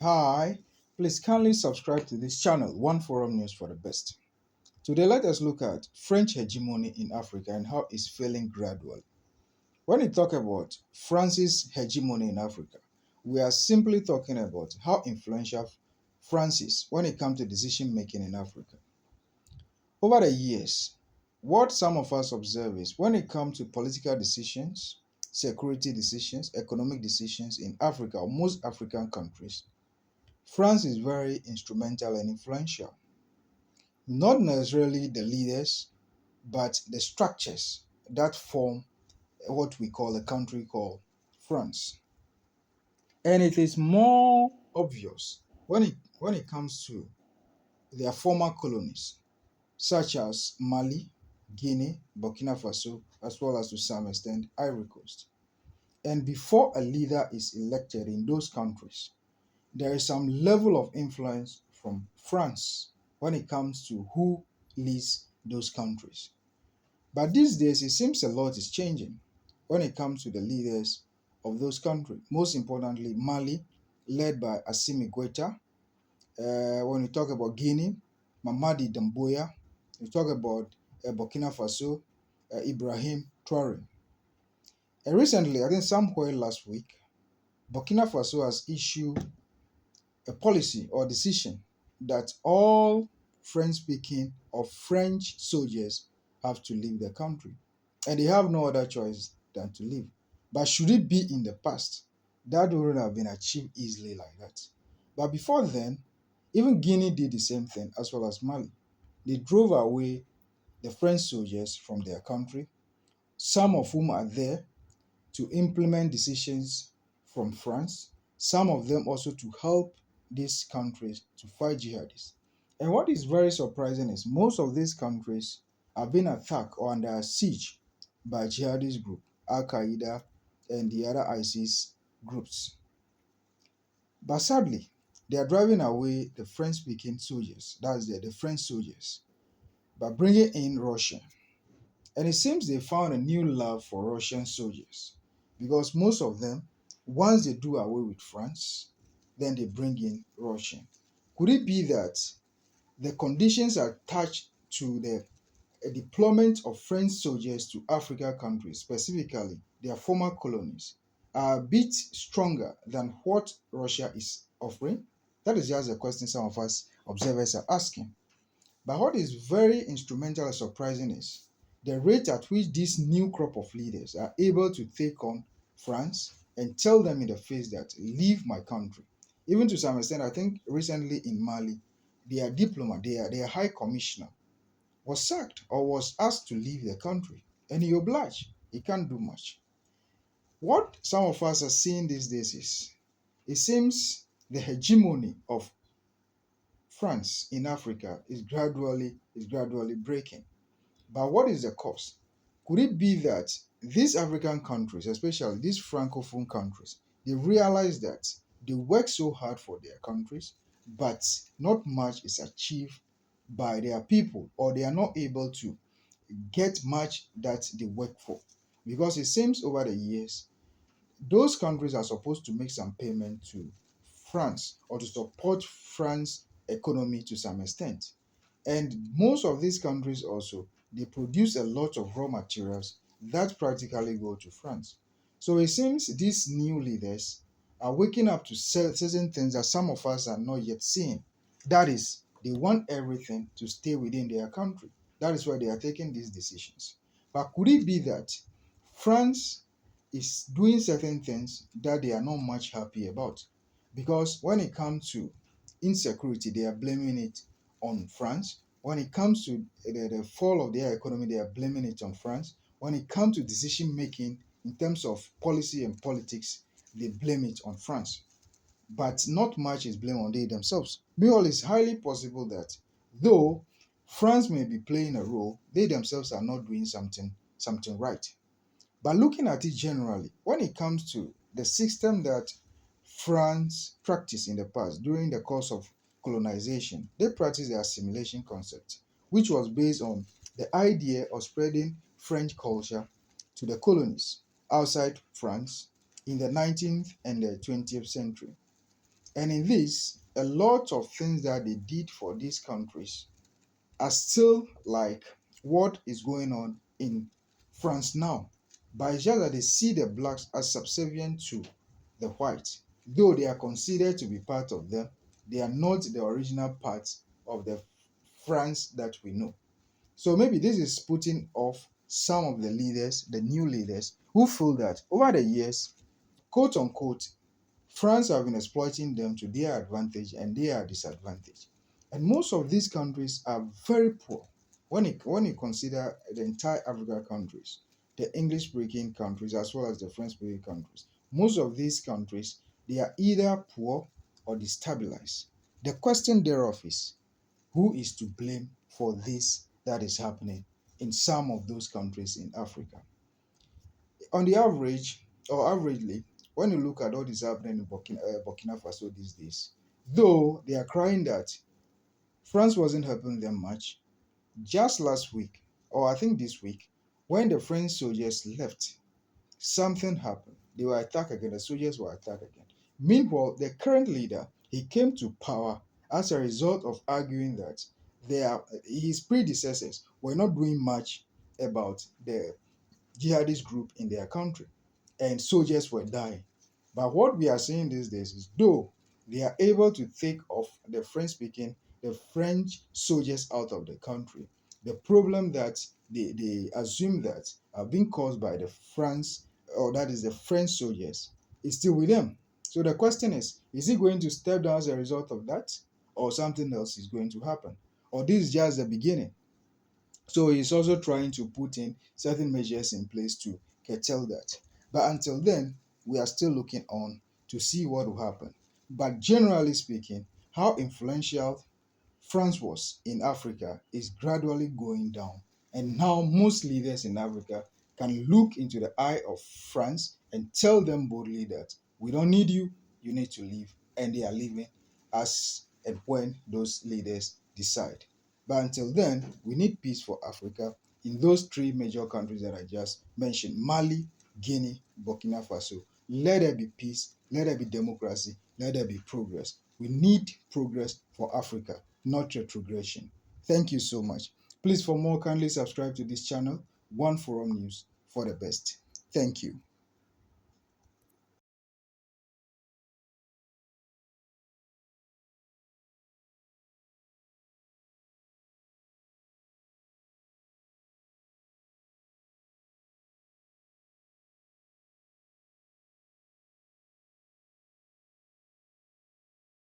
Hi, please kindly subscribe to this channel, One Forum News for the best. Today, let us look at French hegemony in Africa and how it's failing gradually. When we talk about France's hegemony in Africa, we are simply talking about how influential France is when it comes to decision making in Africa. Over the years, what some of us observe is when it comes to political decisions, security decisions, economic decisions in Africa or most African countries, France is very instrumental and influential. Not necessarily the leaders, but the structures that form what we call a country called France. And it is more obvious when it comes to their former colonies, such as Mali, Guinea, Burkina Faso, as well as to some extent Ivory Coast. And before a leader is elected in those countries, there is some level of influence from France when it comes to who leads those countries. But these days, it seems a lot is changing when it comes to the leaders of those countries. Most importantly, Mali, led by Assimi Goïta. When we talk about Guinea, Mamadi Doumbouya. We talk about Burkina Faso, Ibrahim Traoré. And recently, I think somewhere last week, Burkina Faso has issued a policy or decision that all French speaking or French soldiers have to leave the country. And they have no other choice than to leave. But should it be in the past, that wouldn't have been achieved easily like that. But before then, even Guinea did the same thing as well as Mali. They drove away the French soldiers from their country, some of whom are there to implement decisions from France, some of them also to help these countries to fight jihadists. And what is very surprising is most of these countries have been attacked or under siege by jihadist group, Al Qaeda and the other ISIS groups. But sadly, they are driving away the French speaking soldiers, that's the French soldiers, by bringing in Russia. And it seems they found a new love for Russian soldiers because most of them, once they do away with France, then they bring in Russian. Could it be that the conditions attached to the deployment of French soldiers to African countries, specifically their former colonies, are a bit stronger than what Russia is offering? That is just a question some of us observers are asking. But what is very instrumental and surprising is the rate at which this new crop of leaders are able to take on France and tell them in the face that leave my country. Even to some extent, I think recently in Mali, their diplomat, their high commissioner, was sacked or was asked to leave the country. And he obliged. He can't do much. What some of us are seeing these days is it seems the hegemony of France in Africa is gradually breaking. But what is the cause? Could it be that these African countries, especially these Francophone countries, they realize that they work so hard for their countries, but not much is achieved by their people, or they are not able to get much that they work for? Because it seems over the years, those countries are supposed to make some payment to France or to support France economy to some extent. And most of these countries also, they produce a lot of raw materials that practically go to France. So it seems these new leaders are waking up to certain things that some of us are not yet seeing. That is, they want everything to stay within their country. That is why they are taking these decisions. But could it be that France is doing certain things that they are not much happy about? Because when it comes to insecurity, they are blaming it on France. When it comes to the fall of their economy, they are blaming it on France. When it comes to decision making in terms of policy and politics, they blame it on France. But not much is blamed on they themselves. Meanwhile, it's highly possible that though France may be playing a role, they themselves are not doing something right. But looking at it generally, when it comes to the system that France practiced in the past during the course of colonization, they practiced the assimilation concept, which was based on the idea of spreading French culture to the colonies outside France in the 19th and the 20th century. And in this, a lot of things that they did for these countries are still like what is going on in France now. But it's just that they see the blacks as subservient to the whites. Though they are considered to be part of them, they are not the original part of the France that we know. So maybe this is putting off some of the leaders, the new leaders, who feel that over the years, quote unquote, France have been exploiting them to their advantage and they are disadvantaged. And most of these countries are very poor. When you consider the entire Africa countries, the English speaking countries as well as the French speaking countries, most of these countries they are either poor or destabilized. The question thereof is who is to blame for this that is happening in some of those countries in Africa? On the average, or averagely, when you look at what is happening in Burkina Faso these days, though they are crying that France wasn't helping them much, just last week, or I think this week, when the French soldiers left, something happened. They were attacked again, the soldiers were attacked again. Meanwhile, the current leader, he came to power as a result of arguing that his predecessors were not doing much about the jihadist group in their country, and soldiers were dying. But what we are seeing these days is though they are able to take off the French soldiers out of the country, the problem that they assume that are being caused by the France, or that is the French soldiers, is still with them. So the question is he going to step down as a result of that, or something else is going to happen? Or this is just the beginning? So he's also trying to put in certain measures in place to curtail that. But until then, we are still looking on to see what will happen. But generally speaking, how influential France was in Africa is gradually going down. And now most leaders in Africa can look into the eye of France and tell them boldly that we don't need you, you need to leave. And they are leaving as and when those leaders decide. But until then, we need peace for Africa in those three major countries that I just mentioned: Mali, Guinea, Burkina Faso. Let there be peace, let there be democracy, let there be progress. We need progress for Africa, not retrogression. Thank you so much. Please, for more, kindly subscribe to this channel, One Forum News for the best. Thank you.